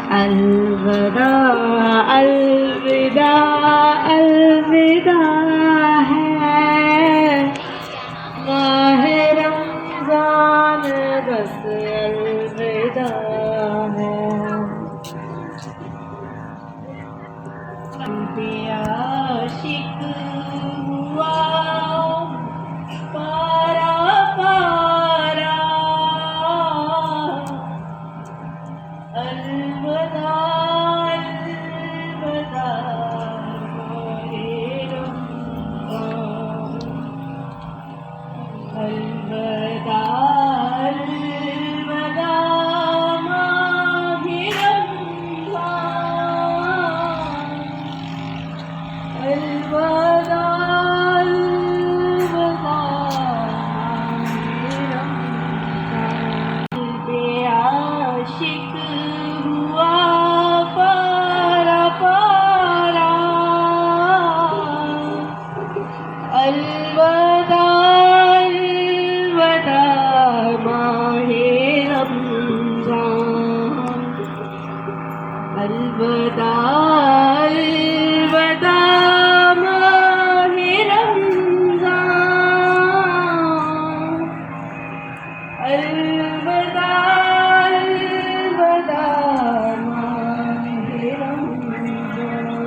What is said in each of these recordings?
अलविदा अलविदा अलविदा है माहे रमजान, बस अलविदा है। आशिक हुआ पारा पारा, अलविदा अलविदा माहे रमजान, अलविदा अलविदा माहे रमजान, अलविदा अलविदा माहे रमजान। आशिक हुआ पारा पारा, अलविदा अलविदा माहे रमजान, अलविदा अलविदा माहे रमजान, अलविदा अलविदा माहे रमजान।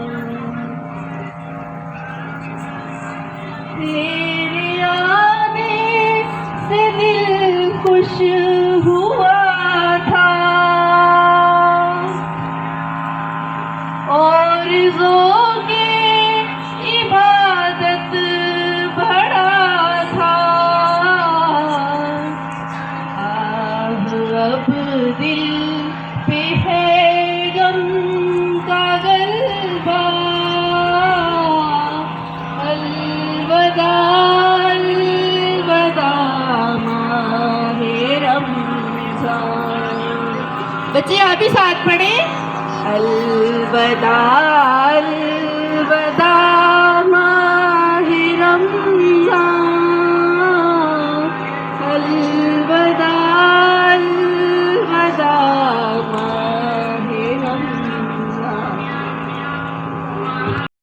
तेरे आने से दिल खुश हुआ था और ज़ोक़े इबादत बढ़ा था। अब दिल पे है गम का गलबा, अलविदा अलविदा माहे रमजान। बच्चे आप भी साथ पढ़े, अलविदा अलविदा माहे रमजान, अलविदा अलविदा